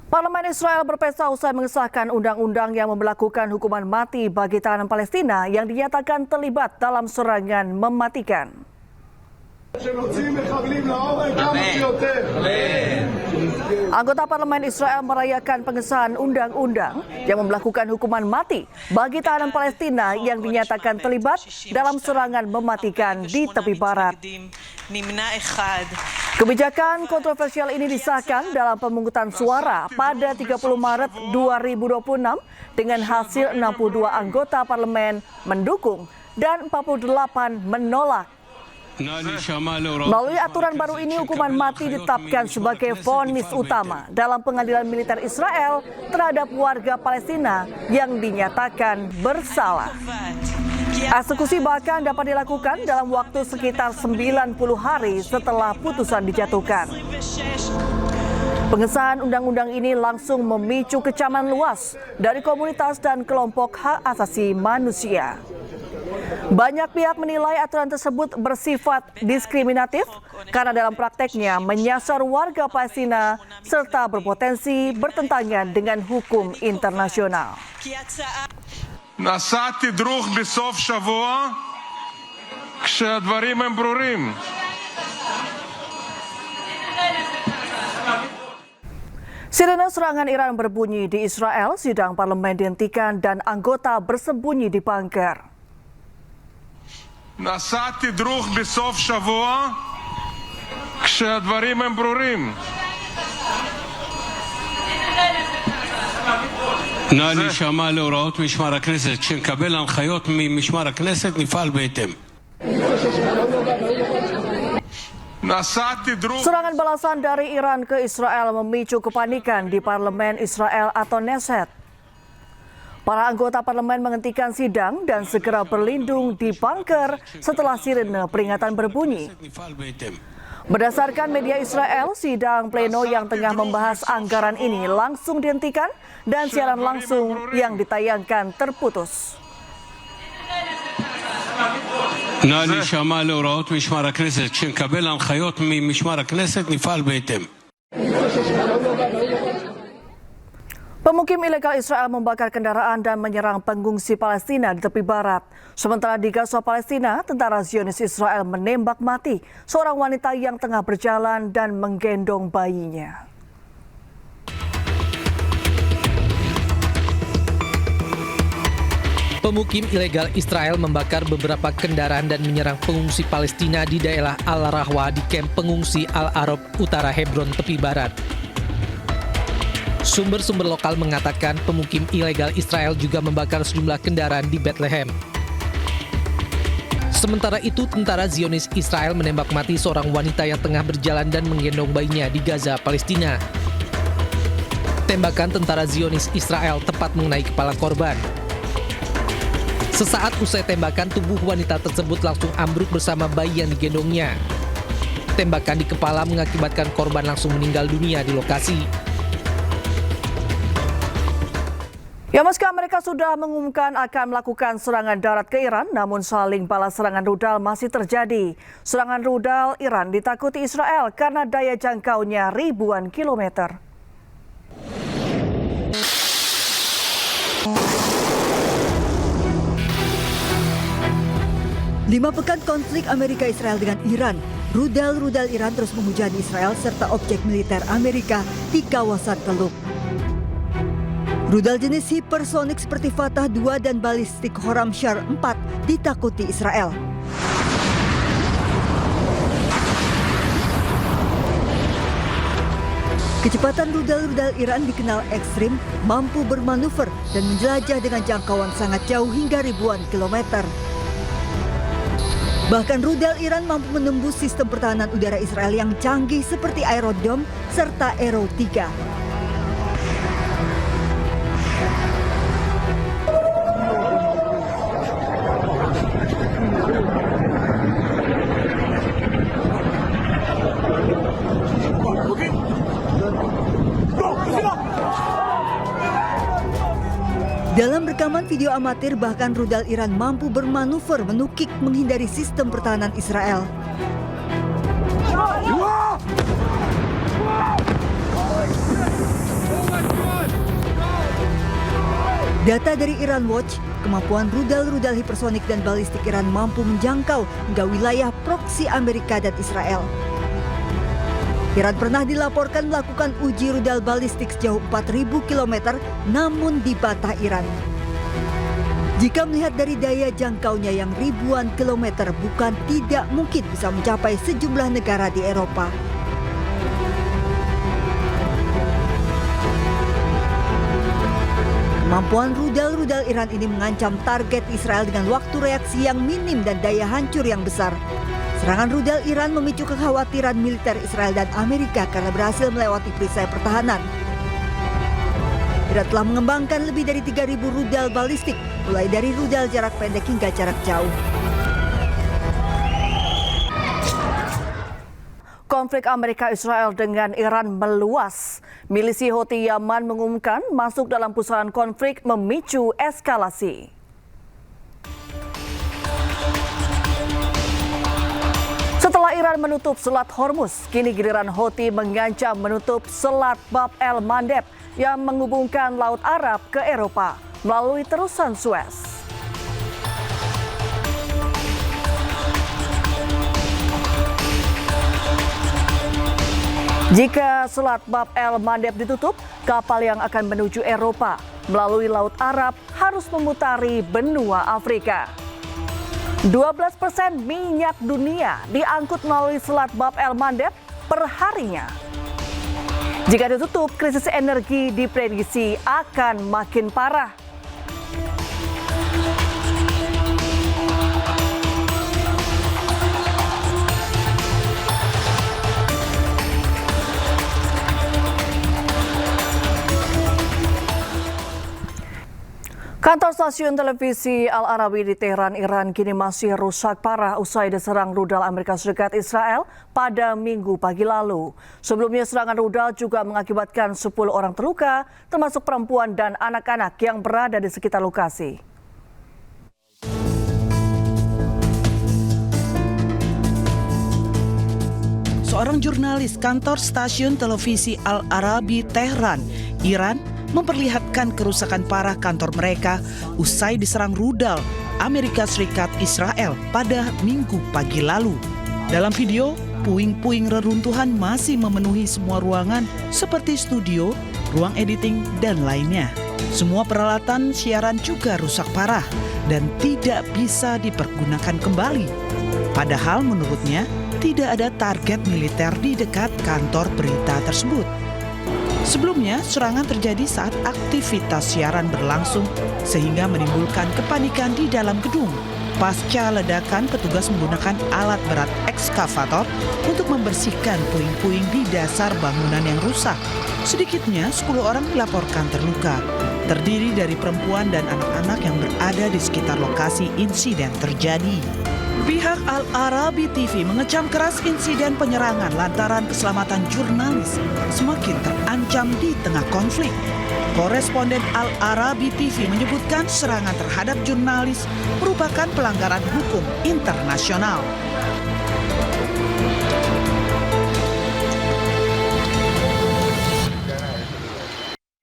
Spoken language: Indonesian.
Parlemen Israel berpesta usai mengesahkan undang-undang yang memberlakukan hukuman mati bagi tahanan Palestina yang dinyatakan terlibat dalam serangan mematikan. Anggota Parlemen Israel merayakan pengesahan undang-undang yang memberlakukan hukuman mati bagi tahanan Palestina yang dinyatakan terlibat dalam serangan mematikan di tepi barat. Kebijakan kontroversial ini disahkan dalam pemungutan suara pada 30 Maret 2026 dengan hasil 62 anggota parlemen mendukung dan 48 menolak. Melalui aturan baru ini, hukuman mati ditetapkan sebagai vonis utama dalam pengadilan militer Israel terhadap warga Palestina yang dinyatakan bersalah. Eksekusi bahkan dapat dilakukan dalam waktu sekitar 90 hari setelah putusan dijatuhkan. Pengesahan undang-undang ini langsung memicu kecaman luas dari komunitas dan kelompok hak asasi manusia. Banyak pihak menilai aturan tersebut bersifat diskriminatif karena dalam prakteknya menyasar warga Palestina serta berpotensi bertentangan dengan hukum internasional. נעשה תדרוך בסוף שבוע כשהדברים הם ברורים. Sirene serangan Iran berbunyi di Israel, sidang parlemen dihentikan dan anggota bersembunyi di bunker. נעשה תדרוך בסוף שבוע כשהדברים הם ברורים. נא להישמע להוראות משמר הכנסת. כשנקבל הנחיות ממשמר הכנסת נפעל בהתאם. Serangan balasan dari Iran ke Israel memicu kepanikan di parlemen Israel atau Knesset. Para anggota parlemen menghentikan sidang dan segera berlindung di bunker setelah sirene peringatan berbunyi. Berdasarkan media Israel, sidang pleno yang tengah membahas anggaran ini langsung dihentikan dan siaran langsung yang ditayangkan terputus. נא להישמע להוראות משמר הכנסת. כשנקבל הנחיות ממשמר הכנסת נפעל בהתאם. Pemukim ilegal Israel membakar kendaraan dan menyerang pengungsi Palestina di tepi barat. Sementara di Gaza, Palestina, tentara Zionis Israel menembak mati seorang wanita yang tengah berjalan dan menggendong bayinya. Pemukim ilegal Israel membakar beberapa kendaraan dan menyerang pengungsi Palestina di daerah Al-Rahwa di kamp pengungsi Al-Arab utara Hebron tepi barat. Sumber-sumber lokal mengatakan pemukim ilegal Israel juga membakar sejumlah kendaraan di Bethlehem. Sementara itu, tentara Zionis Israel menembak mati seorang wanita yang tengah berjalan dan menggendong bayinya di Gaza, Palestina. Tembakan tentara Zionis Israel tepat mengenai kepala korban. Sesaat usai tembakan, tubuh wanita tersebut langsung ambruk bersama bayi yang digendongnya. Tembakan di kepala mengakibatkan korban langsung meninggal dunia di lokasi. Ya, meski Amerika sudah mengumumkan akan melakukan serangan darat ke Iran, namun saling balas serangan rudal masih terjadi. Serangan rudal Iran ditakuti Israel karena daya jangkaunya ribuan kilometer. Lima pekan konflik Amerika-Israel dengan Iran, rudal-rudal Iran terus menghujani Israel serta objek militer Amerika di kawasan Teluk. Rudal jenis hipersonik seperti Fatah 2 dan balistik Horamshar 4 ditakuti Israel. Kecepatan rudal-rudal Iran dikenal ekstrim, mampu bermanuver dan menjelajah dengan jangkauan sangat jauh hingga ribuan kilometer. Bahkan rudal Iran mampu menembus sistem pertahanan udara Israel yang canggih seperti Iron Dome serta Arrow 3. Dalam rekaman video amatir, bahkan rudal Iran mampu bermanuver menukik menghindari sistem pertahanan Israel. Data dari Iran Watch, kemampuan rudal-rudal hipersonik dan balistik Iran mampu menjangkau hingga wilayah proksi Amerika dan Israel. Iran pernah dilaporkan melakukan uji rudal balistik sejauh 4.000 km namun dibantah Iran. Jika melihat dari daya jangkaunya yang ribuan kilometer, bukan tidak mungkin bisa mencapai sejumlah negara di Eropa. Kemampuan rudal-rudal Iran ini mengancam target Israel dengan waktu reaksi yang minim dan daya hancur yang besar. Serangan rudal Iran memicu kekhawatiran militer Israel dan Amerika karena berhasil melewati perisai pertahanan. Iran telah mengembangkan lebih dari 3.000 rudal balistik, mulai dari rudal jarak pendek hingga jarak jauh. Konflik Amerika-Israel dengan Iran meluas. Milisi Houthi Yaman mengumumkan masuk dalam pusaran konflik memicu eskalasi. Setelah Iran menutup Selat Hormuz, kini giliran Houthi mengancam menutup Selat Bab el-Mandeb yang menghubungkan Laut Arab ke Eropa melalui terusan Suez. Jika Selat Bab el-Mandeb ditutup, kapal yang akan menuju Eropa melalui Laut Arab harus memutari benua Afrika. 12% minyak dunia diangkut melalui Selat Bab el-Mandeb per harinya. Jika ditutup, krisis energi diprediksi akan makin parah. Kantor stasiun televisi Al Arabi di Teheran, Iran kini masih rusak parah usai diserang rudal Amerika Serikat Israel pada Minggu pagi lalu. Sebelumnya serangan rudal juga mengakibatkan 10 orang terluka, termasuk perempuan dan anak-anak yang berada di sekitar lokasi. Seorang jurnalis kantor stasiun televisi Al Arabi Teheran, Iran, memperlihatkan kerusakan parah kantor mereka usai diserang rudal Amerika Serikat Israel pada Minggu pagi lalu. Dalam video, puing-puing reruntuhan masih memenuhi semua ruangan seperti studio, ruang editing, dan lainnya. Semua peralatan siaran juga rusak parah dan tidak bisa dipergunakan kembali. Padahal menurutnya, tidak ada target militer di dekat kantor berita tersebut. Sebelumnya, serangan terjadi saat aktivitas siaran berlangsung sehingga menimbulkan kepanikan di dalam gedung. Pasca ledakan, petugas menggunakan alat berat ekskavator untuk membersihkan puing-puing di dasar bangunan yang rusak. Sedikitnya 10 orang dilaporkan terluka, terdiri dari perempuan dan anak-anak yang berada di sekitar lokasi insiden terjadi. Pihak Al Arabi TV mengecam keras insiden penyerangan lantaran keselamatan jurnalis semakin terancam di tengah konflik. Koresponden Al Arabi TV menyebutkan serangan terhadap jurnalis merupakan pelanggaran hukum internasional.